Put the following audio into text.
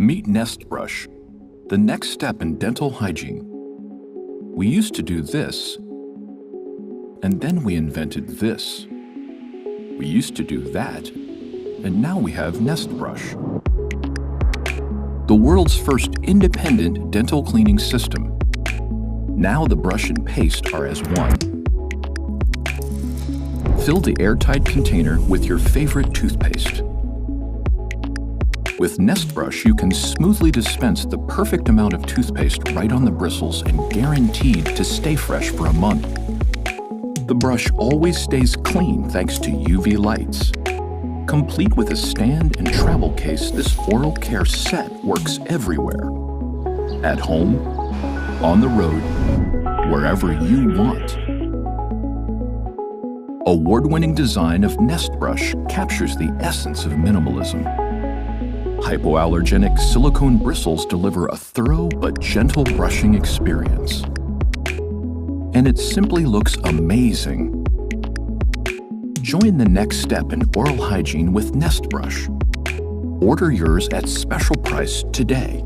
Meet Nest Brush, the next step in dental hygiene. We used to do this, and then we invented this. We used to do that, and now we have Nest Brush. The world's first independent dental cleaning system. Now the brush and paste are as one. Fill the airtight container with your favorite toothpaste. With Nest Brush, you can smoothly dispense the perfect amount of toothpaste right on the bristles and guaranteed to stay fresh for a month. The brush always stays clean thanks to UV lights. Complete with a stand and travel case, this oral care set works everywhere. At home, on the road, wherever you want. Award-winning design of Nest Brush captures the essence of minimalism. Hypoallergenic silicone bristles deliver a thorough but gentle brushing experience. And it simply looks amazing. Join the next step in oral hygiene with Nest Brush. Order yours at special price today.